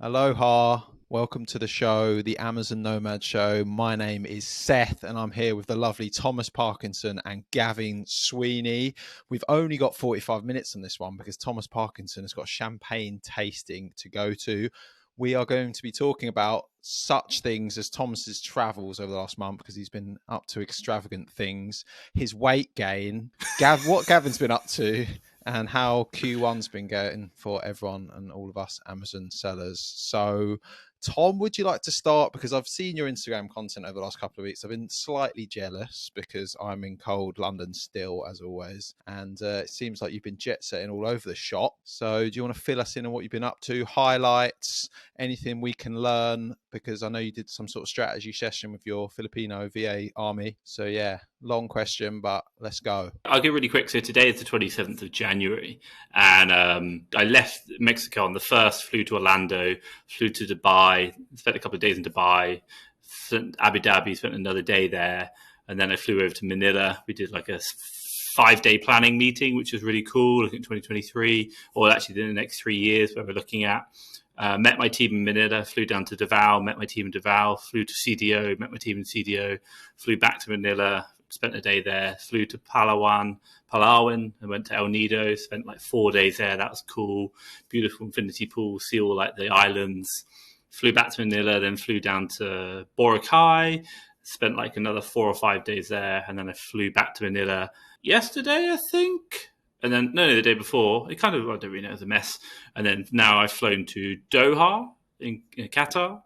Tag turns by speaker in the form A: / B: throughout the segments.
A: Aloha, welcome to the show, the Amazon Nomad Show. My name is Seth, and I'm here with the lovely Thomas Parkinson and Gavin Sweeney. We've only got 45 minutes on this one because Thomas Parkinson has got champagne tasting to go to. We are going to be talking about such things as Thomas's travels over the last month because he's been up to extravagant things, his weight gain, what Gavin's been up to, and how Q1's been going for everyone and all of us Amazon sellers. So, Tom, would you like to start? Because I've seen your Instagram content over the last couple of weeks. I've been slightly jealous because I'm in cold London still, as always. And it seems like you've been jet setting all over the shop. So do you want to fill us in on what you've been up to? Highlights, anything we can learn? Because I know you did some sort of strategy session with your Filipino VA army. So yeah, long question, but let's go.
B: I'll get really quick. So today is the 27th of January, and I left Mexico on the 1st, flew to Orlando, flew to Dubai, spent a couple of days in Dubai, Abu Dhabi, spent another day there, and then I flew over to Manila. We did like a 5-day planning meeting, which was really cool, looking at 2023, or actually in the next 3 years, where we're looking at. Met my team in Manila, flew down to Davao, met my team in Davao, flew to CDO, met my team in CDO, flew back to Manila, spent a day there, flew to Palawan, and went to El Nido, spent like 4 days there. That was cool. Beautiful infinity pool, see all like the islands. Flew back to Manila, then flew down to Boracay, spent like another 4 or 5 days there. And then I flew back to Manila yesterday, I think. And then, no, the day before, I don't really know, it was a mess. And then now I've flown to Doha in Qatar.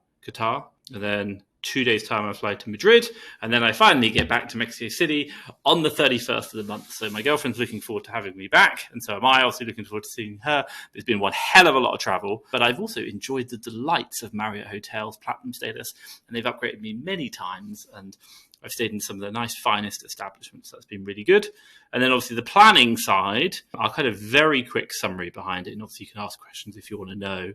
B: And then 2 days' time, I fly to Madrid. And then I finally get back to Mexico City on the 31st of the month. So my girlfriend's looking forward to having me back. And so am I, also looking forward to seeing her. There's been one hell of a lot of travel. But I've also enjoyed the delights of Marriott Hotels Platinum status. And they've upgraded me many times. And I've stayed in some of the nice, finest establishments. That's been really good. And then obviously the planning side, I'll kind of very quick summary behind it. And obviously you can ask questions if you want to know.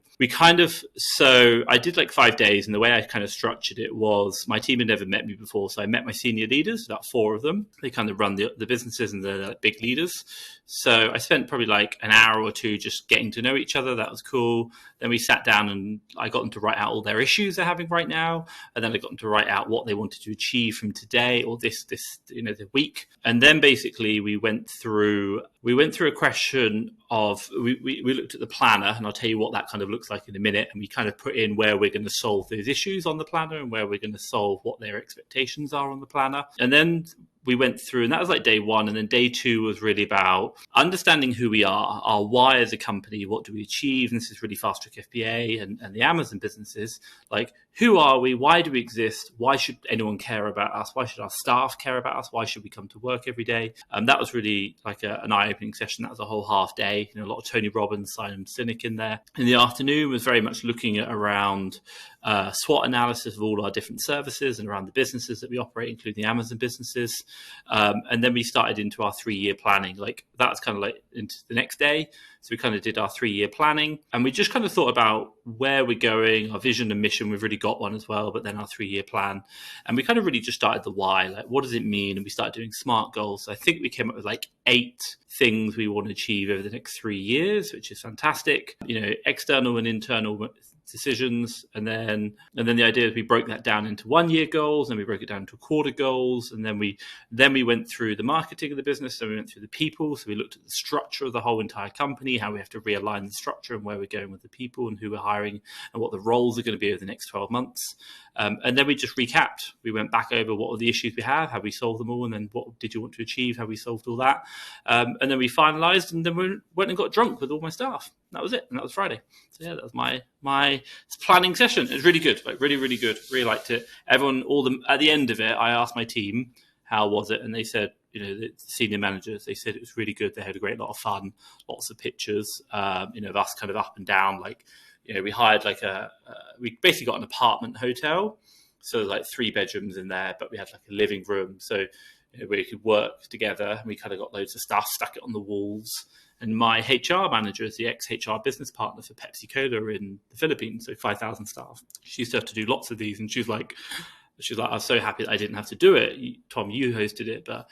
B: So I did like 5 days, and the way I kind of structured it was my team had never met me before. So I met my senior leaders, about 4 of them. They kind of run the businesses, and they're like big leaders. So I spent probably like an hour or two just getting to know each other. That was cool. Then we sat down and I got them to write out all their issues they're having right now. And then I got them to write out what they wanted to achieve from today or the week. And then basically we went through a question of, we looked at the planner, and I'll tell you what that kind of looks like in a minute. And we kind of put in where we're going to solve those issues on the planner and where we're going to solve what their expectations are on the planner. And then we went through, and that was like day 1. And then day 2 was really about understanding who we are, our why as a company, what do we achieve? And this is really Fast Track FBA and the Amazon businesses. Like, who are we? Why do we exist? Why should anyone care about us? Why should our staff care about us? Why should we come to work every day? That was really like an eye-opening session. That was a whole half day. A lot of Tony Robbins, Simon Sinek in there. In the afternoon was very much looking at around SWOT analysis of all our different services and around the businesses that we operate, including the Amazon businesses. And then we started into our 3-year planning. Like, that's kind of like into the next day. So we kind of did our 3-year planning, and we just kind of thought about where we're going, our vision and mission. We've really got one as well, but then our 3-year plan. And we kind of really just started the why, like, what does it mean? And we started doing SMART goals. So I think we came up with like 8 things we want to achieve over the next 3 years, which is fantastic. External and internal decisions, and then the idea is we broke that down into 1-year goals, and we broke it down into quarter goals, and then we went through the marketing of the business, and we went through the people. So we looked at the structure of the whole entire company, how we have to realign the structure and where we're going with the people and who we're hiring and what the roles are going to be over the next 12 months. And then we just recapped. We went back over what were the issues we have, how we solved them all, and then what did you want to achieve, how we solved all that. And then we finalized, and then we went and got drunk with all my staff. That was it. And that was Friday. So yeah, that was my planning session. It was really good, like really, really good. Really liked it. Everyone, at the end of it, I asked my team, how was it? And they said, the senior managers, they said it was really good. They had a great lot of fun, lots of pictures, of us kind of up and down. Like, we hired we basically got an apartment hotel. So there's like 3 bedrooms in there, but we had like a living room. So we could work together, and we kind of got loads of stuff, stuck it on the walls. And my HR manager is the ex-HR business partner for Pepsi Cola in the Philippines, so 5,000 staff. She used to have to do lots of these, and she was like, I was so happy that I didn't have to do it. Tom, you hosted it, but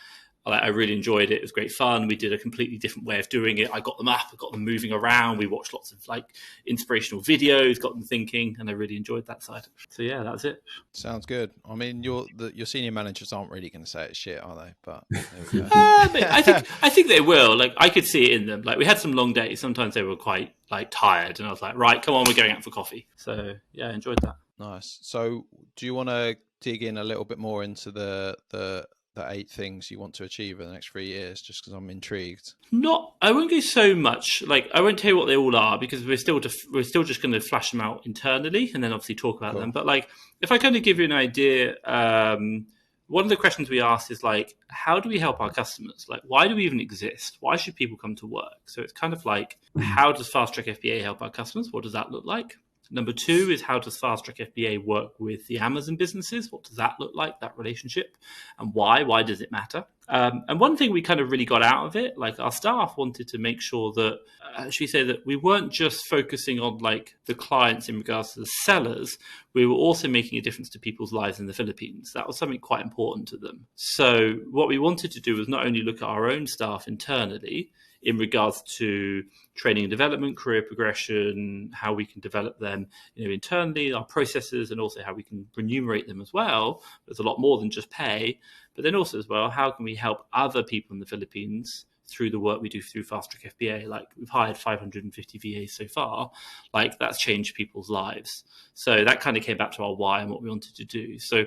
B: I really enjoyed it. It was great fun. We did a completely different way of doing it. I got them up, I got them moving around. We watched lots of like inspirational videos, got them thinking, and I really enjoyed that side. So yeah, that's it.
A: Sounds good. I mean, your senior managers aren't really going to say it's shit, are they? But there we go.
B: I think they will. Like I could see it in them. Like we had some long days. Sometimes they were quite like tired, and I was like, right, come on, we're going out for coffee. So yeah, I enjoyed that.
A: Nice. So do you want to dig in a little bit more into the 8 things you want to achieve in the next 3 years, just because I'm intrigued?
B: I won't go so much. Like, I won't tell you what they all are because we're still just going to flash them out internally and then obviously talk about them. But like, if I kind of give you an idea, one of the questions we asked is like, how do we help our customers? Like, why do we even exist? Why should people come to work? So it's kind of like, how does Fast Track FBA help our customers? What does that look like? Number 2 is, how does Fast Track FBA work with the Amazon businesses? What does that look like, that relationship? And why? Why does it matter? And one thing we kind of really got out of it, like our staff wanted to make sure that, should we say that we weren't just focusing on like the clients in regards to the sellers, we were also making a difference to people's lives in the Philippines. That was something quite important to them. So what we wanted to do was not only look at our own staff internally, in regards to training and development, career progression, how we can develop them, internally, our processes, and also how we can remunerate them as well. There's a lot more than just pay, but then also as well, how can we help other people in the Philippines through the work we do through Fast Track FBA? Like we've hired 550 VAs so far. Like that's changed people's lives. So that kind of came back to our why and what we wanted to do. So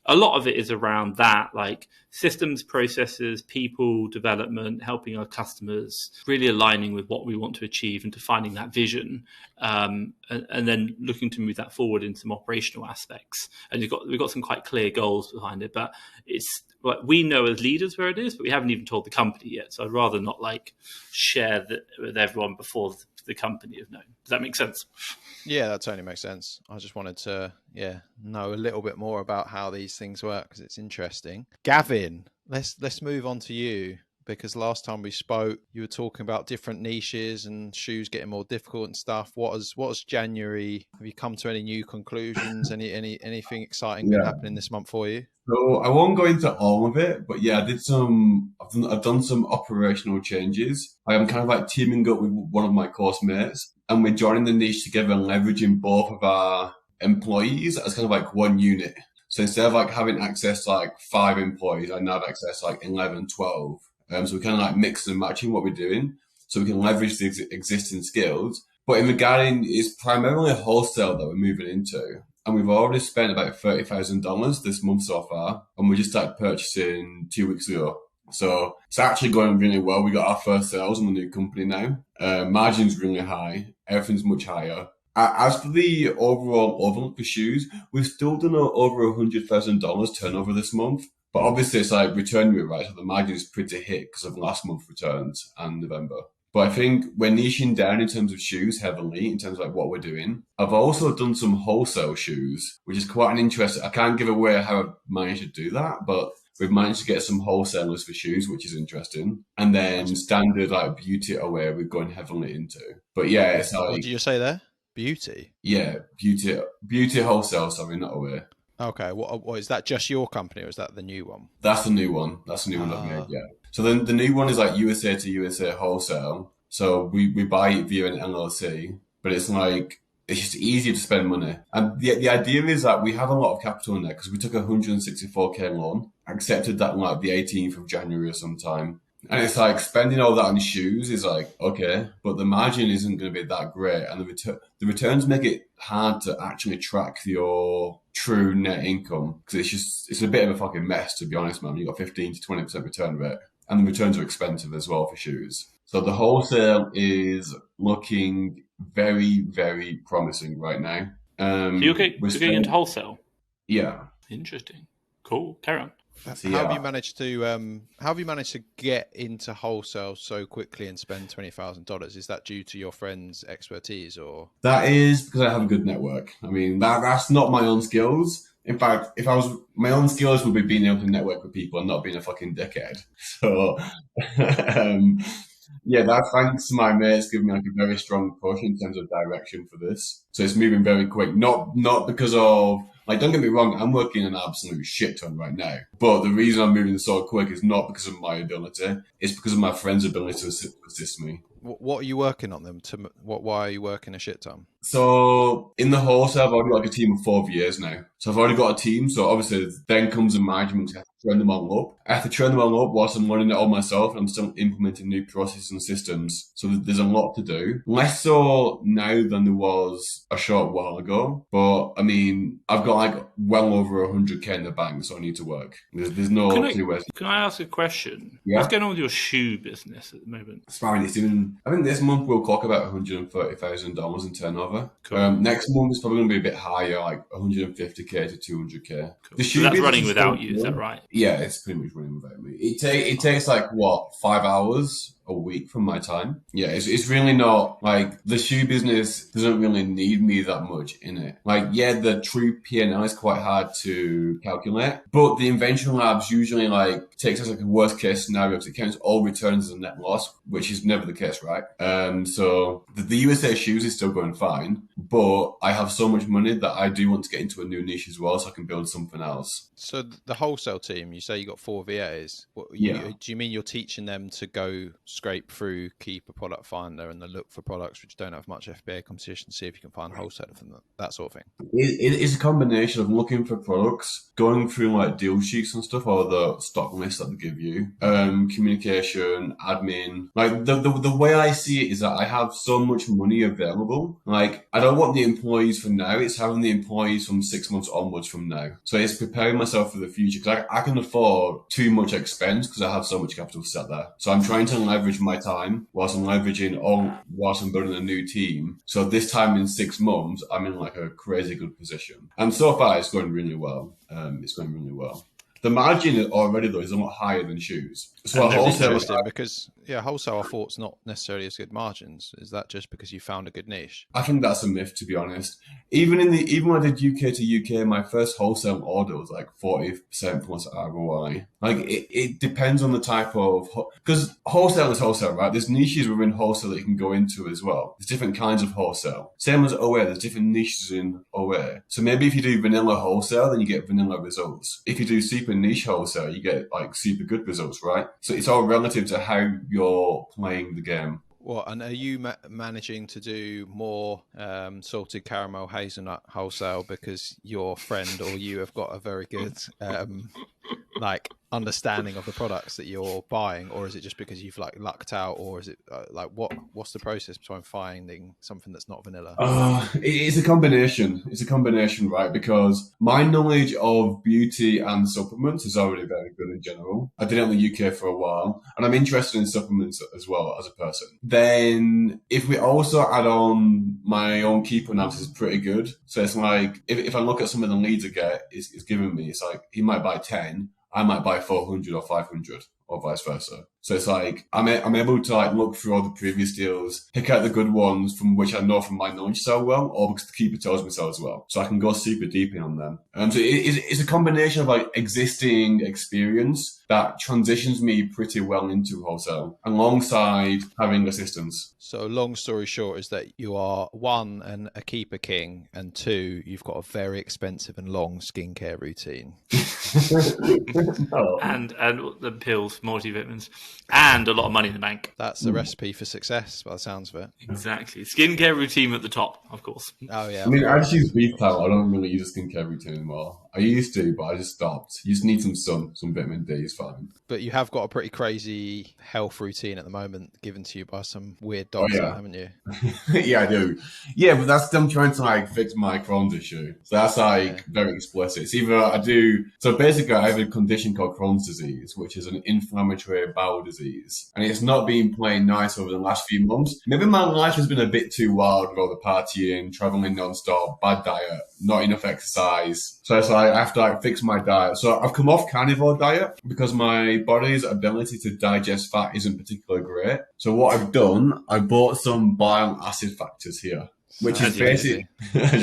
B: a lot of it is around that, like systems, processes, people development, helping our customers, really aligning with what we want to achieve and defining that vision, and then looking to move that forward in some operational aspects. And we've got some quite clear goals behind it, but it's like we know as leaders where it is, but we haven't even told the company yet. So I'd rather not like share that with everyone before the company have known. Does that make sense?
A: Yeah, that totally makes sense. I just wanted to, know a little bit more about how these things work because it's interesting. Gavin, let's move on to you, because last time we spoke, you were talking about different niches and shoes getting more difficult and stuff. What has January? Have you come to any new conclusions? Anything exciting been happening this month for you?
C: So I won't go into all of it, but yeah, I've done some operational changes. I am kind of like teaming up with one of my course mates, and we're joining the niche together and leveraging both of our employees as kind of like one unit. So instead of like having access to like 5 employees, I now have access to like 11, 12. So we're kind of like mixing and matching what we're doing so we can leverage the existing skills. But in regarding, it's primarily wholesale that we're moving into. And we've already spent about $30,000 this month so far. And we just started purchasing 2 weeks ago. So it's actually going really well. We got our first sales on the new company now. Margin's really high. Everything's much higher. As for the overall overlook for shoes, we've still done over $100,000 turnover this month. But obviously it's like return rate, right? So the margin is pretty hit because of last month's returns and November. But I think we're niching down in terms of shoes heavily, in terms of like what we're doing. I've also done some wholesale shoes, which is quite an interesting. I can't give away how I've managed to do that, but we've managed to get some wholesalers for shoes, which is interesting. And then standard like beauty aware we're going heavily into. But yeah, it's like...
A: What did you say there? Beauty?
C: Yeah, beauty wholesale, sorry, not aware.
A: Okay, what is that just your company or is that the new one?
C: That's the new one. That's the new one I've made, yeah. So then the new one is like USA to USA wholesale. So we buy it via an LLC, but it's like, it's just easier to spend money. And the idea is that we have a lot of capital in there because we took a 164K loan, accepted that on like the 18th of January or sometime. And it's like spending all that on shoes is like, okay, but the margin isn't going to be that great. And the returns make it hard to actually track your true net income because it's a bit of a fucking mess, to be honest, man. You've got 15 to 20% return rate and the returns are expensive as well for shoes. So the wholesale is looking very, very promising right now.
B: So you're getting into wholesale?
C: Yeah.
B: Interesting. Cool. Carry on.
A: So, how have you managed to get into wholesale so quickly and spend $20,000? Is that due to your friend's expertise, or
C: that is because I have a good network? I mean, that's not my own skills. In fact, if I was, my own skills would be being able to network with people and not being a fucking dickhead. So, yeah, that's thanks to my mates giving me like a very strong push in terms of direction for this. So it's moving very quick, not because of Like, don't get me wrong, I'm working an absolute shit ton right now. But the reason I'm moving so quick is not because of my ability. It's because of my friend's ability to assist me.
A: What are you working on them? Why are you working a shit ton?
C: So in the wholesale, I've already got like a team of 4 years now. So I've already got a team. So obviously then comes the management. I have to train them all up. I have to train them all up whilst I'm learning it all myself. And I'm still implementing new processes and systems. So there's a lot to do. Less so now than there was a short while ago. But I mean, I've got like well over 100k in the bank, so I need to work. There's no two ways.
B: Can I ask a question?
C: Yeah.
B: What's going on with your shoe business at the moment?
C: It's fine. It's even. I think this month we'll clock about $130,000 in turnover.
B: Cool.
C: Next month it's probably going to be a bit higher, like 150k to 200k.
B: Cool. So that's running without you, is that right?
C: Yeah, it's pretty much running without me. It takes like what 5 hours a week from my time. Yeah, it's really not like the shoe business doesn't really need me that much in it. Like, yeah, the true P&L is quite hard to calculate, but the invention labs usually like takes us like a worst case scenario because it counts all returns as a net loss, which is never the case, right? So the USA shoes is still going fine, but I have so much money that I do want to get into a new niche as well, so I can build something else.
A: So the wholesale team, you say you got 4 VAs. Do you mean you're teaching them to go scrape through, keep a product finder, and then look for products which don't have much FBA competition, see if you can find wholesale from that sort of thing?
C: It's a combination of looking for products, going through like deal sheets and stuff, or the stock list that they give you, communication, admin. Like the way I see it is that I have so much money available. Like, I don't want the employees for now. It's having the employees from 6 months onwards from now. So it's preparing myself for the future because I can afford too much expense because I have so much capital set there. So I'm trying to leverage my time whilst I'm building a new team. So this time in 6 months, I'm in like a crazy good position. And so far it's going really well. The margin already though is a lot higher than shoes. So wholesale,
A: because wholesale I thought's not necessarily as good margins. Is that just because you found a good niche?
C: I think that's a myth, to be honest. Even when I did UK to UK, my first wholesale order was like 40% plus ROI. Like it depends on the type of, because wholesale is wholesale, right? There's niches within wholesale that you can go into as well. There's different kinds of wholesale. Same as OA, there's different niches in OA. So maybe if you do vanilla wholesale, then you get vanilla results. If you do super niche wholesale, you get like super good results, right? So it's all relative to how you're playing the game.
A: Well, and are you managing to do more salted caramel hazelnut wholesale because your friend or you have got a very good like understanding of the products that you're buying, or is it just because you've like lucked out, or is it like what's the process behind finding something that's not vanilla?
C: It's a combination. It's a combination, right? Because my knowledge of beauty and supplements is already very good in general. I did it in the UK for a while, and I'm interested in supplements as well as a person. Then if we also add on my own keeper analysis is pretty good. So it's like if I look at some of the leads I get, it's giving me, it's like he might buy 10, I might buy 400 or 500 or vice versa. So it's like I'm able to like look through all the previous deals, pick out the good ones from which I know from my knowledge so well, or because the keeper tells me so as well. So I can go super deep in on them. So it's a combination of like existing experience that transitions me pretty well into wholesale alongside having assistance.
A: So long story short is that you are one, a keeper king, and two, you've got a very expensive and long skincare routine.
B: And the pills, multivitamins, and a lot of money in the bank.
A: That's the recipe for success by the sounds of it.
B: Exactly. Skincare routine at the top, of course.
A: Oh yeah.
C: I mean, I just use beef tallow. I don't really use a skincare routine anymore. I used to, but I just stopped. You just need some sun, some vitamin D is fine.
A: But you have got a pretty crazy health routine at the moment given to you by some weird doctor, haven't you?
C: Yeah, I do. Yeah, but that's them trying to like fix my Crohn's issue. So that's like very explicit. It's either I do, so basically I have a condition called Crohn's disease, which is an inflammatory bowel disease. And it's not been playing nice over the last few months. Maybe my life has been a bit too wild with all the partying, traveling non-stop, bad diet, not enough exercise. So it's like I have to like fix my diet. So I've come off carnivore diet because my body's ability to digest fat isn't particularly great. So what I've done, I bought some bile acid factors here, which is basically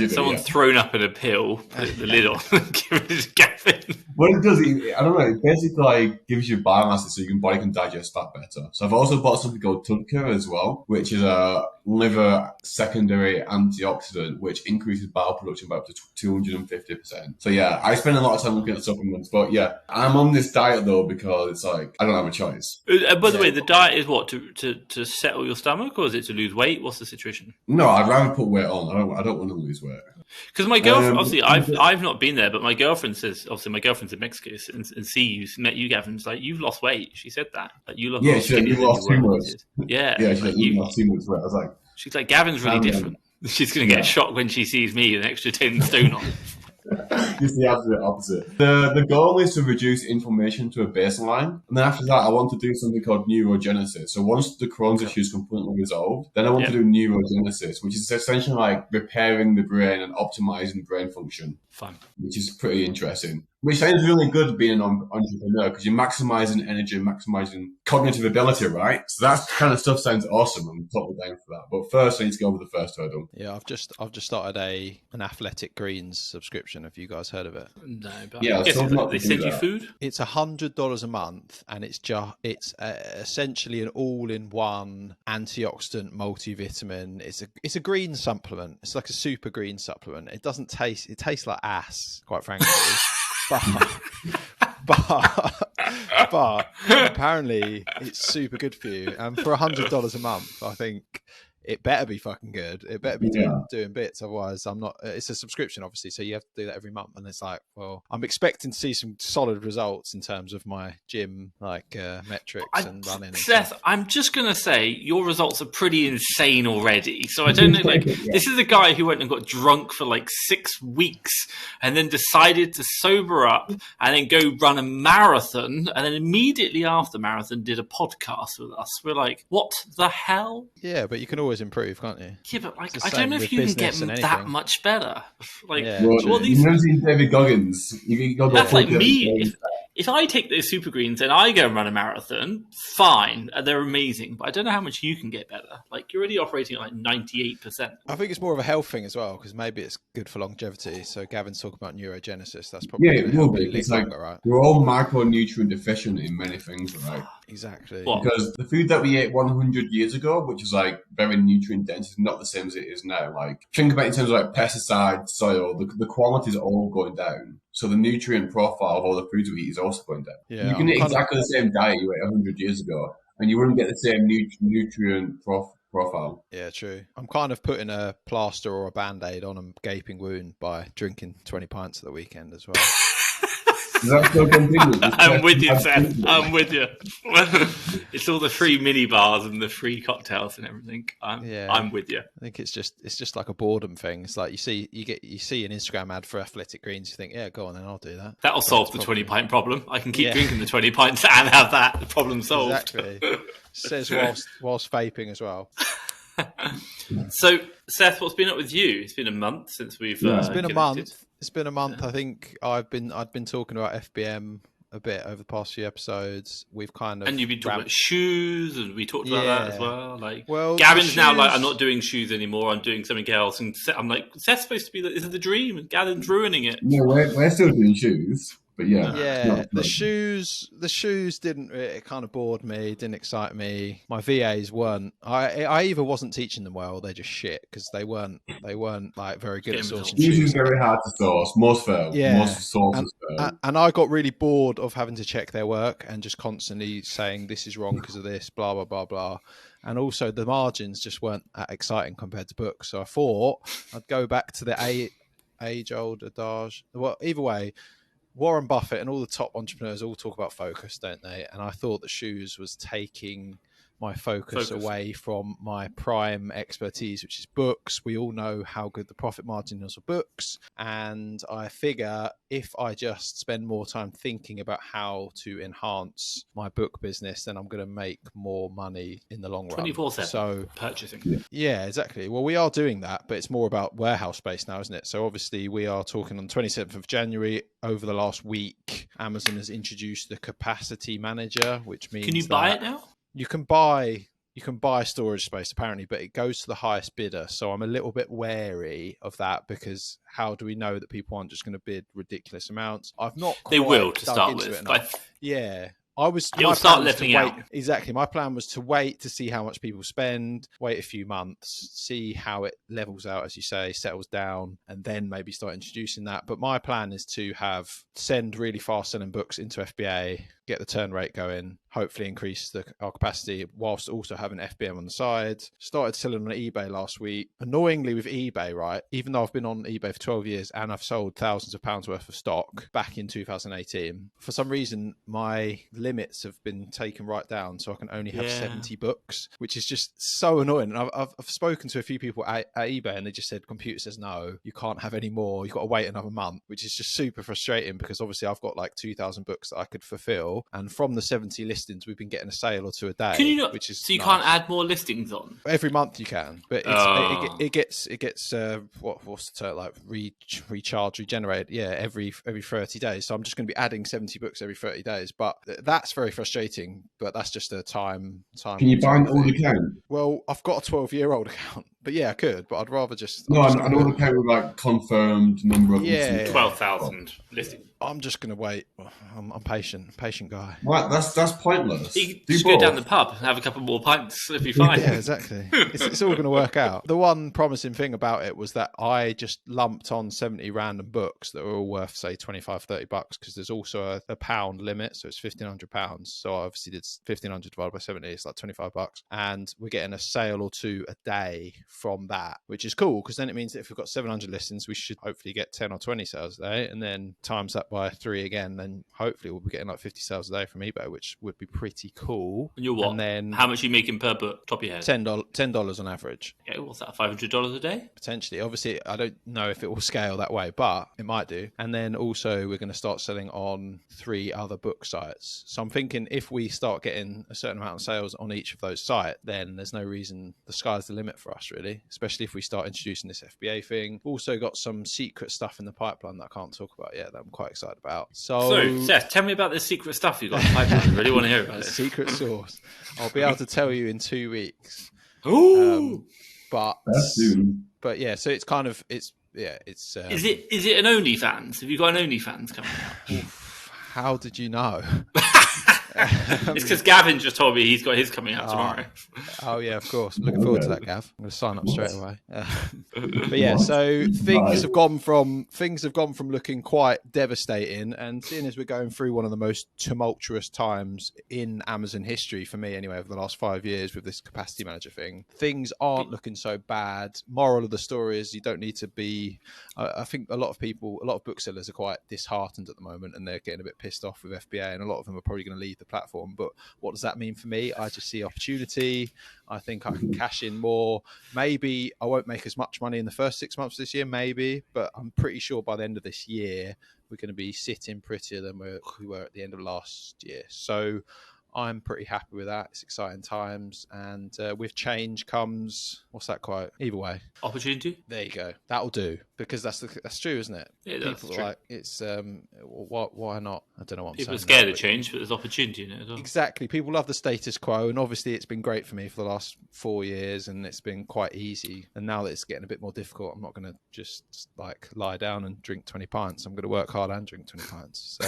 B: someone thrown up in a pill, put the lid on, and give it to Gavin.
C: What it does, I don't know, it basically like gives you biomass so your body can digest fat better. So I've also bought something called Tudka as well, which is a liver secondary antioxidant, which increases bile production by up to 250%. So yeah, I spend a lot of time looking at supplements, but yeah, I'm on this diet though because it's like, I don't have a choice.
B: By the way, the diet is what, to settle your stomach, or is it to lose weight? What's the situation?
C: No, I'd rather put weight on. I don't want to lose weight.
B: Because my girlfriend, obviously, I've not been there, but my girlfriend says, obviously, my girlfriend's in Mexico and sees met you, Gavin. It's like, you've lost weight. She said that. Like, you look
C: she's like, you've lost too much.
B: Yeah,
C: she's like, you've lost too much weight. I was like,
B: she's like, Gavin's really different. She's going to get a shock when she sees me an extra 10 stone on.
C: It's the absolute opposite. The goal is to reduce inflammation to a baseline, and then after that, I want to do something called neurogenesis. So once the Crohn's issue is completely resolved, then I want to do neurogenesis, which is essentially like repairing the brain and optimizing brain function.
B: Fun.
C: Which is pretty interesting. Which sounds really good being an entrepreneur because you're maximizing energy, maximizing cognitive ability, right? So that kind of stuff sounds awesome. I'm totally down for that. But first, I need to go over the first hurdle.
A: Yeah, I've just started an Athletic Greens subscription. Have you guys heard of it?
B: No, but
C: yeah,
B: they send you food.
A: It's $100 a month, and it's essentially an all-in-one antioxidant multivitamin. It's a green supplement. It's like a super green supplement. It doesn't taste. It tastes like ass, quite frankly. but apparently it's super good for you. And for $100 a month, I think it better be fucking good. It better be doing bits. Otherwise, I'm not. It's a subscription, obviously, so you have to do that every month. And it's like, well, I'm expecting to see some solid results in terms of my gym, like metrics and running. And
B: Seth,
A: stuff.
B: I'm just gonna say your results are pretty insane already. So I don't know. Like, this is a guy who went and got drunk for like 6 weeks, and then decided to sober up and then go run a marathon, and then immediately after marathon did a podcast with us. We're like, what the hell?
A: Yeah, but you can always improve, can't you?
B: Yeah, but like, I don't know if you can get that much better. Like,
C: you've never seen David Goggins.
B: That's like me. If I take those super greens and I go and run a marathon, fine, they're amazing. But I don't know how much you can get better. Like, you're already operating at like 98%.
A: I think it's more of a health thing as well, because maybe it's good for longevity. So Gavin's talking about neurogenesis. That's probably
C: it will be.
A: It's
C: like,
A: longer, right?
C: We're all macronutrient deficient in many things, right?
A: Exactly.
B: What?
C: Because the food that we ate 100 years ago, which is like very nutrient dense, is not the same as it is now. Like, think about it in terms of like pesticide, soil, the quality is all going down. So the nutrient profile of all the foods we eat is also going down. Yeah, you can eat exactly the same diet you ate 100 years ago, and you wouldn't get the same nutrient profile.
A: Yeah, true. I'm kind of putting a plaster or a Band-Aid on a gaping wound by drinking 20 pints at the weekend as well.
B: I'm with you, Seth. I'm with you. It's all the free mini bars and the free cocktails and everything. I'm with you.
A: I think it's just like a boredom thing. It's like you see an Instagram ad for Athletic Greens, you think, yeah, go on then, I'll do that.
B: That'll solve the 20 pint problem. I can keep drinking the 20 pints and have that problem solved.
A: Exactly. Says whilst vaping as well.
B: So, Seth, what's been up with you? It's been a month since we've
A: it's been a month. It's been a month. I think I'd been talking about FBM a bit over the past few episodes. We've kind of
B: you've been talking about shoes, and we talked about that as well. Like,
A: well,
B: Gavin's now like, I'm not doing shoes anymore. I'm doing something else. And I'm like, Seth's supposed to be like, this is the dream, and Gavin's ruining it.
C: No, we're still doing shoes. But
A: the shoes didn't. It kind of bored me, didn't excite me. My VAs weren't. I either wasn't teaching them well, they're just shit because they weren't like very good at sourcing shoes.
C: Shoes are very hard to source. Most fail.
A: Yeah,
C: most sources fail.
A: And I got really bored of having to check their work and just constantly saying this is wrong because of this, blah blah blah blah. And also the margins just weren't that exciting compared to books. So I thought I'd go back to the age-old adage. Well, either way. Warren Buffett and all the top entrepreneurs all talk about focus, don't they? And I thought that shoes was taking my focus away from my prime expertise, which is books. We all know how good the profit margin is for books. And I figure if I just spend more time thinking about how to enhance my book business, then I'm going to make more money in the long run.
B: 24/7
A: so
B: purchasing.
A: Yeah, exactly. Well, we are doing that, but it's more about warehouse space now, isn't it? So obviously we are talking on 27th of January. Over the last week, Amazon has introduced the capacity manager, which means
B: can you buy it now?
A: You can buy you can buy storage space apparently, but it goes to the highest bidder. So I'm a little bit wary of that, because how do we know that people aren't just going to bid ridiculous amounts? I've not
B: They
A: quite
B: will to
A: dug
B: start
A: into
B: with.
A: it enough. Yeah.
B: It'll
A: My
B: start
A: plan was to
B: leveling
A: wait.
B: out.
A: Exactly. My plan was to wait to see how much people spend, wait a few months, see how it levels out, as you say, settles down, and then maybe start introducing that. But my plan is to send really fast selling books into FBA, get the turn rate going, hopefully increase our capacity whilst also having FBM on the side. Started selling on eBay last week. Annoyingly with eBay, right, even though I've been on eBay for 12 years and I've sold thousands of pounds worth of stock back in 2018, for some reason my limits have been taken right down, so I can only have 70 books, which is just so annoying. And I've spoken to a few people at eBay, and they just said computer says no, you can't have any more, you've got to wait another month, which is just super frustrating, because obviously I've got like 2,000 books that I could fulfill, and from the 70 listings we've been getting a sale or two a day.
B: Can you not,
A: which is
B: so you
A: nice.
B: can't add more listings on?
A: Every month you can, but it gets what's the term, like regenerated, every 30 days. So I'm just going to be adding 70 books every 30 days, but that's very frustrating. But that's just a time.
C: Can you buy an old account?
A: Well, I've got a 12-year-old account, but yeah, I could, but I'd rather just.
C: No, an old account with like confirmed number of
B: 12,000 listings.
A: I'm just going to wait. I'm patient guy.
C: Right, that's pointless.
B: You can just go down the pub and have a couple more pints. It'll be fine.
A: Yeah, exactly. It's all going to work out. The one promising thing about it was that I just lumped on 70 random books that were all worth, say, $25-30, because there's also a pound limit, so it's £1,500. So I obviously did 1,500 divided by 70, it's like $25, and we're getting a sale or two a day from that, which is cool, because then it means that if we've got 700 listings, we should hopefully get 10 or 20 sales a day, and then times that by 3 again, then hopefully we'll be getting like 50 sales a day from eBay, which would be pretty cool.
B: And you're what?
A: And then
B: how much are you making per book? Top of your head?
A: $10 on average.
B: Okay, what's that? $500 a day?
A: Potentially. Obviously, I don't know if it will scale that way, but it might do. And then also we're going to start selling on 3 other book sites. So I'm thinking if we start getting a certain amount of sales on each of those sites, then there's no reason, the sky's the limit for us, really, especially if we start introducing this FBA thing. Also got some secret stuff in the pipeline that I can't talk about yet that I'm quite excited about. So
B: Seth, tell me about this secret stuff you got in the pipeline. I really want to hear about it.
A: Secret sauce. I'll be able to tell you in 2 weeks.
B: Ooh.
A: But yeah, so it's kind of is it
B: an OnlyFans? Have you got an OnlyFans coming out?
A: Oof, how did you know?
B: It's because Gavin just told me he's got his coming out tomorrow.
A: Oh yeah, of course. Looking forward to that, Gav. I'm going to sign up straight away. But yeah, so things have gone from looking quite devastating, and seeing as we're going through one of the most tumultuous times in Amazon history, for me anyway, over the last 5 years with this capacity manager thing, things aren't looking so bad. Moral of the story is you don't need to be. I think a lot of booksellers are quite disheartened at the moment, and they're getting a bit pissed off with FBA, and a lot of them are probably going to leave the platform. But what does that mean for me? I just see opportunity. I think I can cash in more. Maybe I won't make as much money in the first 6 months of this year, maybe, but I'm pretty sure by the end of this year we're going to be sitting prettier than we were at the end of last year. So I'm pretty happy with that. It's exciting times, and with change comes, what's that quote? Either way,
B: opportunity.
A: There you go. That'll do, because that's true, isn't it?
B: Yeah, that's
A: People
B: true.
A: Are like, it's why not? I don't know what I'm saying.
B: People are scared of change, but there's opportunity in it as well.
A: Exactly. People love the status quo, and obviously it's been great for me for the last 4 years, and it's been quite easy. And now that it's getting a bit more difficult, I'm not going to just like lie down and drink 20 pints. I'm going to work hard and drink 20 pints. So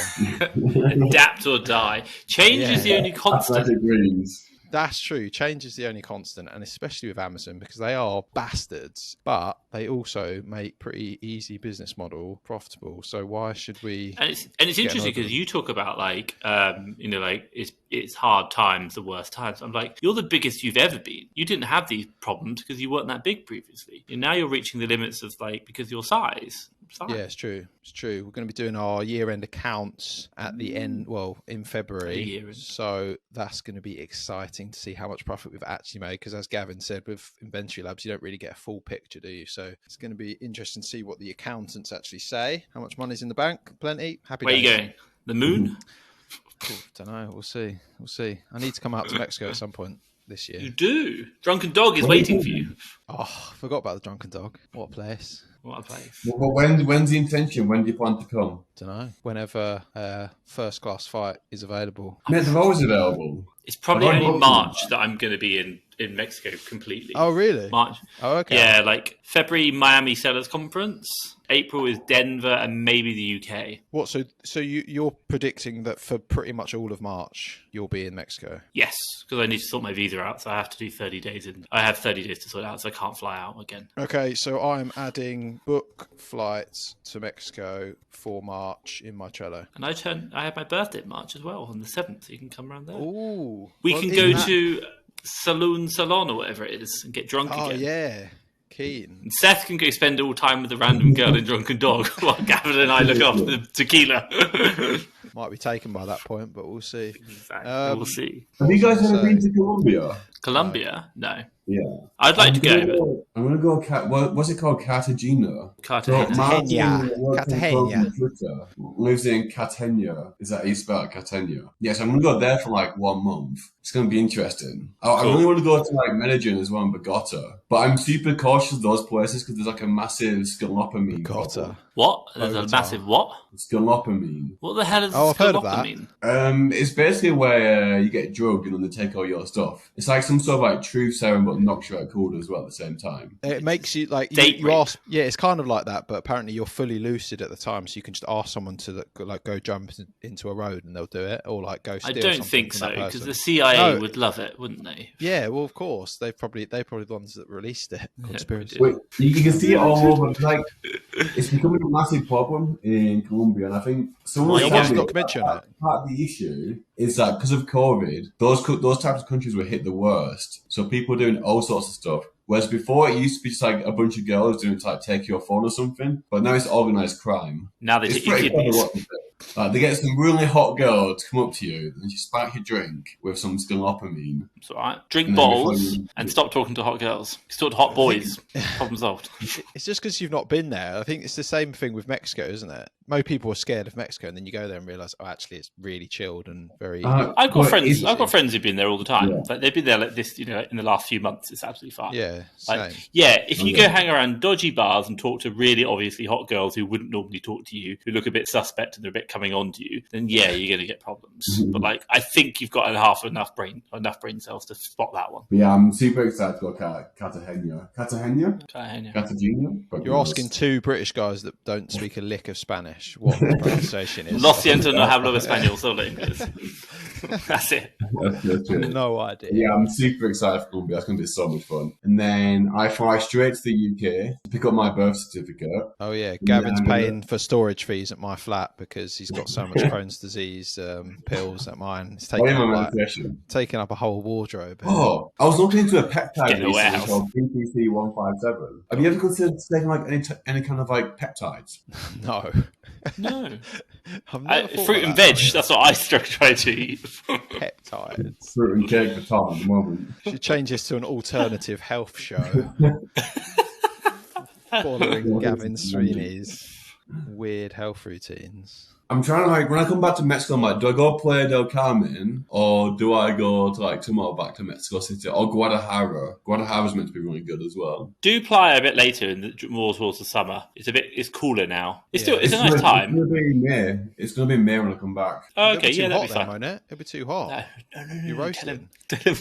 B: adapt or die. Change is the only constant.
A: That's true. Change is the only constant, and especially with Amazon, because they are bastards, but they also make pretty easy business model profitable. So why should we?
B: And it's interesting because you talk about like it's hard times, the worst times. I'm like, you're the biggest you've ever been. You didn't have these problems because you weren't that big previously. And now you're reaching the limits of like because of your size.
A: Yeah, it's true. It's true. We're going to be doing our year-end accounts at the end, in February. So that's going to be exciting to see how much profit we've actually made. Because as Gavin said, with Inventory Labs, you don't really get a full picture, do you? So it's going to be interesting to see what the accountants actually say. How much money's in the bank? Plenty. Happy
B: days. Where are you going? The moon?
A: Don't know. We'll see. I need to come out to Mexico at some point this year.
B: You do? Drunken Dog is waiting for you.
A: Oh, I forgot about the Drunken Dog. What a place.
B: What a place.
C: Well, when's the intention? When do you plan to come?
A: Don't know. Whenever first class flight is available.
C: Mate, they're always available.
B: It's probably
C: Have I
B: only
C: booked
B: March
C: them?
B: that I'm going to be in Mexico completely.
A: Oh, really?
B: March.
A: Oh, okay.
B: Yeah, like February Miami Sellers Conference. April is Denver and maybe the UK.
A: What? So you're predicting that for pretty much all of March you'll be in Mexico?
B: Yes, because I need to sort my visa out, so I have to do 30 days in. I have 30 days to sort it out, so I can't fly out again.
A: Okay, so I'm adding book flights to Mexico for March in my Trello.
B: And I have my birthday in March as well, on the 7th, so you can come around there.
A: Ooh.
B: We can go to Salon or whatever it is and get drunk again.
A: Oh, yeah. Keen.
B: And Seth can go spend all time with a random girl in Drunken Dog while Gavin and I look after the tequila.
A: Might be taken by that point, but we'll see.
B: Exactly. We'll see.
C: Have you guys ever been to Colombia?
B: Colombia? No.
C: Yeah.
B: I'd like to go, but...
C: I'm going to go... What's it called? Cartagena.
B: Cartagena.
A: Cartagena.
C: Lives in Catania. Is that how you spell it? Catania. Yes, I'm going to go there for like 1 month. It's going to be interesting. I really want to go to like Medellin as well and Bogota. But I'm super cautious of those places because there's like a massive scalopamine.
A: Bogota.
B: What? There's a massive what?
C: Scalopamine.
B: What the hell is
A: I've heard of
B: scalopamine?
C: It's basically where you get drugged and then they take all your stuff. It's like some sort of like truth serum, but knocks you out cold as well at the same time.
A: It makes you like
B: you
A: ask. Yeah, it's kind of like that, but apparently you're fully lucid at the time, so you can just ask someone to like go jump into a road and they'll do it, or like go. Steal
B: I don't
A: something
B: think
A: from
B: so
A: that
B: because
A: person.
B: the CIA would love it, wouldn't they?
A: Yeah, well, of course they probably the ones that released it. Conspiracy.
C: Wait, you can see it all over. Like it's becoming a massive problem in Colombia, and I think someone
A: You watched a documentary on it.
C: Part of the issue is that because of COVID, those types of countries were hit the worst. So people are doing all sorts of stuff. Whereas before it used to be just like a bunch of girls doing it to like take your phone or something, but now it's organised crime.
B: Now they take your kidneys.
C: They get some really hot girl to come up to you and she spark your drink with some scalopamine.
B: It's all right. Drink bottles and stop talking to hot girls. Talk to hot boys. Problem solved.
A: It's just because you've not been there. I think it's the same thing with Mexico, isn't it? Most people are scared of Mexico, and then you go there and realise, oh, actually, it's really chilled and very.
B: I've got friends. I've got friends who've been there all the time. Yeah. Like they've been there like this, in the last few months. It's absolutely fine.
A: Yeah, same.
B: If you go hang around dodgy bars and talk to really obviously hot girls who wouldn't normally talk to you, who look a bit suspect and they're a bit coming on to you, then yeah, you're going to get problems. Mm-hmm. But like, I think you've got enough brain cells to spot that one.
C: Yeah, I'm super excited to go Cartagena. Cartagena.
A: You're asking two British guys that don't speak a lick of Spanish what the pronunciation is.
B: Lo siento, no hablo español, solo inglés. That's it.
C: That's it.
A: No idea.
C: Yeah, I'm super excited for Colombia. That's going to be so much fun. And then I fly straight to the UK to pick up my birth certificate.
A: Oh yeah, Gavin's paying for storage fees at my flat because he's got so much Crohn's disease pills at mine. It's taking up a whole wardrobe.
C: Oh, I was looking into a peptide recently called PPC 157. Have you ever considered taking like any kind of like peptides?
A: No.
B: Fruit and veg. That's what I try to eat.
A: Peptides.
C: Fruit and cake for Tom at the moment.
A: Should change this to an alternative health show. Following Gavin Sweeney's weird health routines.
C: I'm trying to when I come back to Mexico, I'm like, do I go Playa del Carmen or do I go to tomorrow back to Mexico City or Guadalajara? Guadalajara's meant to be really good as well.
B: Do Playa a bit later more towards the summer. It's cooler now. It's a nice time.
C: It's going to be May. It's going to be May when I come back.
B: Oh, okay,
A: that'll
B: be fine.
A: Won't it? It'll be too hot.
B: No.
A: You're roasting.
B: Tell him.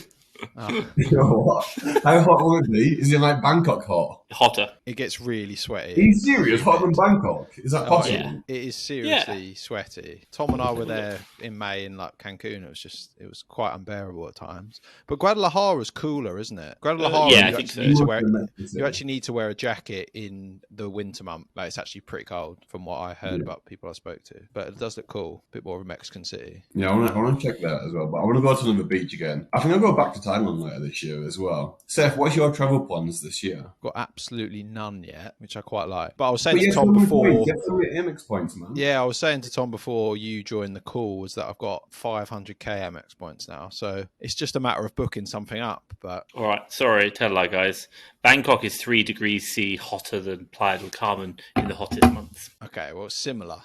C: Oh. You know what? How hot will it be? Is it like Bangkok hot?
B: Hotter.
A: It gets really sweaty.
C: Are you serious? Hotter than Bangkok? Is that possible?
A: Yeah. It is seriously sweaty. Tom and I were there in May in Cancun. It was quite unbearable at times. But Guadalajara's cooler, isn't it? Guadalajara, you actually need to wear a jacket in the winter month. Like it's actually pretty cold from what I heard about people I spoke to. But it does look cool. A bit more of a Mexican city.
C: Yeah, I want to check that as well. But I want to go to another beach again. I think I'll go back to Thailand later this year as well. Seth, what's your travel plans this year?
A: Got absolutely none yet, which I quite like. But I was saying to Tom before...
C: Get some Amex points, man.
A: Yeah, I was saying to Tom before you joined the call was that I've got 500k Amex points now. So it's just a matter of booking something up. But
B: all right, sorry, tell a lie, guys. Bangkok is 3 degrees C hotter than Playa del Carmen in the hottest months.
A: Okay, well, similar.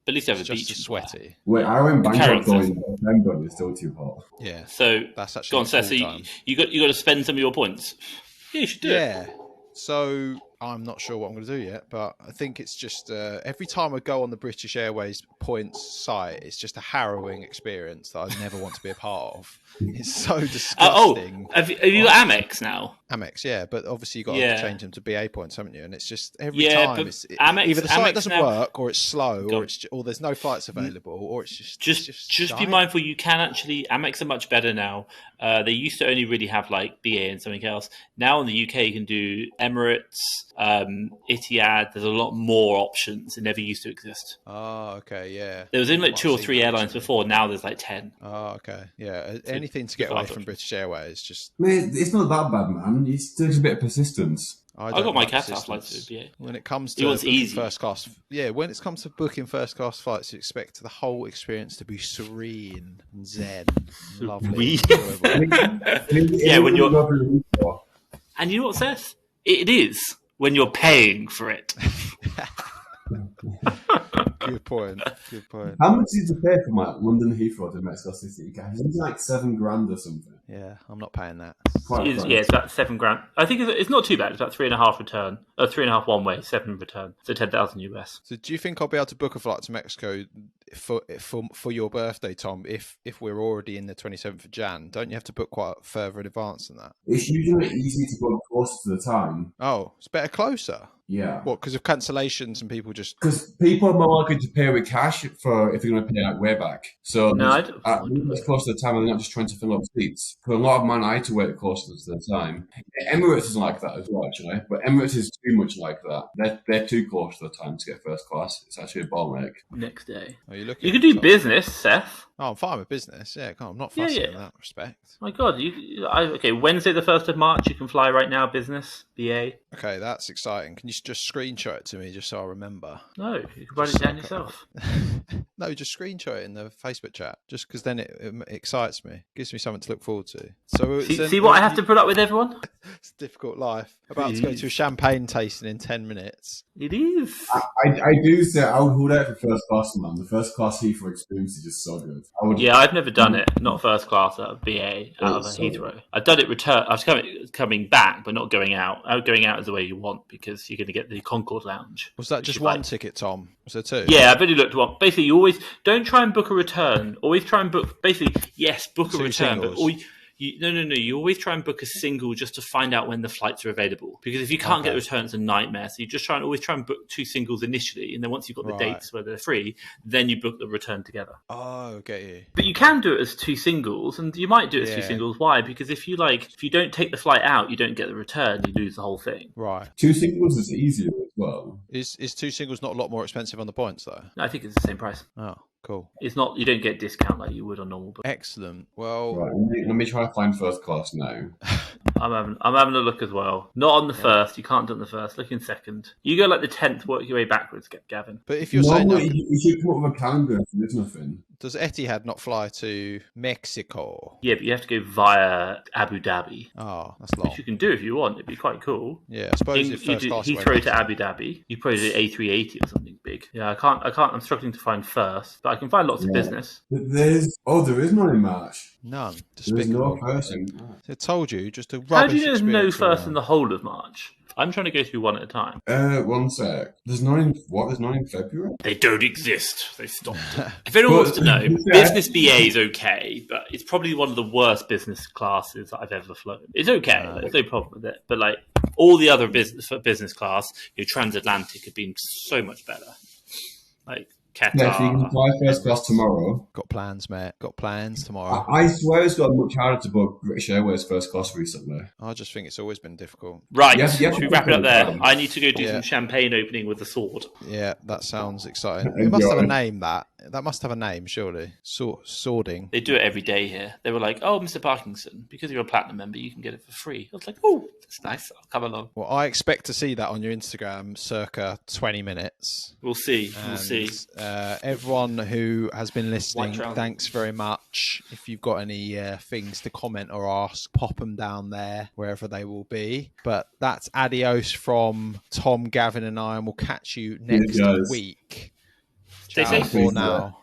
B: But at least you have a beach.
A: Just sweaty.
C: Wait, I went Bangkok in November. It's still too hot.
A: Yeah.
B: So
A: that's actually
B: go on, Seth. So you got to spend some of your points. Yeah, you should do it.
A: Yeah. So I'm not sure what I'm going to do yet, but I think it's just every time I go on the British Airways points site, it's just a harrowing experience that I never want to be a part of. It's so disgusting.
B: Have you got Amex now?
A: Amex, yeah, but obviously you've got
B: Yeah.
A: to change them to BA points, haven't you? And it's just every
B: Yeah,
A: time
B: but
A: it's
B: Amex-
A: either the site
B: Amex
A: doesn't
B: now-
A: work, or it's slow,
B: Go
A: or
B: on.
A: it's or there's no flights available, or it's just
B: Just be
A: shite.
B: mindful. You can actually Amex are much better now. They used to only really have like BA and something else. Now in the UK, you can do Emirates, Etihad. There's a lot more options. It never used to exist.
A: Oh, okay, yeah.
B: There was in like
A: Might
B: 2 or
A: see
B: 3
A: that,
B: airlines
A: actually.
B: before. Now there's like 10.
A: Oh, okay, yeah. Anything to get
B: you've got
A: away from
B: options.
A: British Airways, just
C: Mate, it's not that bad, man. It takes a bit of persistence.
A: I
B: I
A: don't
B: got my
A: like
B: Qatar flights
A: persistence.
B: to BA.
A: When it comes
B: It
A: to
B: was
A: booking
B: easy.
A: first class, when it comes to booking first class flights, you expect the whole experience to be serene and zen, lovely, enjoyable.
B: Yeah, when you're and you know what, Seth? It is when you're paying for it.
A: Good point. Good point.
C: How much did you pay for my London Heathrow to Mexico City? Guys, it's like $7,000 or something.
A: Yeah, I'm not paying that.
C: Quite
B: It's,
C: fun.
B: yeah, it's about $7,000. I think it's not too bad. It's about 3.5 return, 3.5 one way, 7 return. So 10,000 US.
A: So, do you think I'll be able to book a flight to Mexico for your birthday, Tom? If we're already in the 27th of Jan, don't you have to book quite further in advance than that?
C: It's usually easy to go closer to the time.
A: Oh, it's better closer.
C: Yeah.
A: What? Because of cancellations and people just.
C: Because people are more likely to pay with cash for if they're going to pay like way back. So
B: No, I don't.
C: it's close to the time, and they're not just trying to fill up seats. For a lot of mine, I had to wait closer to the time. Emirates isn't like that as well, actually. But Emirates is too much like that. They're too close to the time to get first class. It's actually a bottleneck.
B: Next day.
A: Are you looking?
B: You can do
A: Tom?
B: business, Seth.
A: Oh, I'm fine with business. Yeah, I'm not fussy
B: Yeah.
A: in that respect.
B: My God. Okay, Wednesday the 1st of March, you can fly right now, business, BA.
A: Okay, that's exciting. Can you just screenshot it to me just so I remember?
B: No, you can write it down yourself.
A: No, just screenshot it in the Facebook chat. Just because then it excites me, gives me something to look forward to. So
B: See what I have to put up with, everyone?
A: It's a difficult life. About to go to a champagne tasting in 10 minutes.
B: It is.
C: I do say I would hold out for first class, man. The first class Heathrow experience is just so good.
B: Yeah, I've never done it. Not first class at BA out of a Heathrow. I've done it return. I was coming back, but not going out. Going out is the way you want because you're going to get the Concord Lounge.
A: Was that just one ticket, Tom? Was there two?
B: Yeah, I've only looked at one. Basically, you always don't try and book a return. Always try and book. Basically, yes, book a
A: Two
B: return,
A: singles.
B: but no. You always try and book a single just to find out when the flights are available. Because if you can't get a return, it's a nightmare. So you just always try and book 2 singles initially, and then once you've got the dates where they're free, then you book the return together.
A: Oh, get you.
B: But you can do it as 2 singles, and you might do it as 2 singles. Why? Because if you don't take the flight out, you don't get the return. You lose the whole thing.
A: Right.
C: 2 singles is easier as well.
A: Is 2 singles not a lot more expensive on the points though?
B: No, I think it's the same price.
A: Oh, cool.
B: It's not. You don't get discount like you would on normal book.
A: Excellent. Well,
C: Right, let me try to find first class now.
B: I'm having a look as well. Not on the first. You can't do it on the first. Look in second. You go like the 10th. Work your way backwards, Gavin.
A: but if you're saying
C: Normally, you should come up with a calendar if there's nothing.
A: does Etihad not fly to Mexico?
B: Yeah, but you have to go via Abu Dhabi,
A: Oh, that's long.
B: which you can do if you want. It'd be quite cool.
A: Yeah, I suppose
B: You
A: if first
B: do
A: class
B: Heathrow
A: went-
B: to Abu Dhabi. You probably do A380 or something big. Yeah, I can't. I'm struggling to find first, but I can find lots of business.
C: But there is none in March.
A: None.
C: There's no
A: Despicable.
C: person.
A: I told you, just a rubbish
B: How do you know there's no
A: experience all
B: first
A: round.
B: in the whole of March? I'm trying to go through one at a time.
C: One sec. There's none in what? There's none in February.
B: They don't exist. They stopped it. If anyone wants to know, business BA is okay, but it's probably one of the worst business classes that I've ever flown. It's okay. There's no problem with it. But like all the other business class, your transatlantic have been so much better. Like Qatar.
C: Yeah, so you can fly first class tomorrow.
A: Got plans, mate. Got plans tomorrow.
C: I swear it's got much harder to book British Airways first class recently.
A: I just think it's always been difficult.
B: Right,
C: Yes, yes,
B: should we wrap it up there?
C: yes.
B: I need to go do
A: Yeah.
B: some champagne opening with the sword.
A: Yeah, that sounds exciting. It must have a name, that must have a name, surely. Swording.
B: They do it every day here. They were like, "Oh, Mr. Parkinson, because you're a platinum member, you can get it for free." I was like, "Oh, that's nice. I'll come along."
A: Well, I expect to see that on your Instagram circa 20 minutes.
B: We'll see. We'll
A: And,
B: see.
A: everyone who has been listening,
B: White trousers.
A: thanks very much. If you've got any things to comment or ask, pop them down there, wherever they will be. But that's adios from Tom, Gavin and I, and we'll catch you next
C: guys.
A: week.
B: Stay
A: Ciao
B: safe.
A: for now.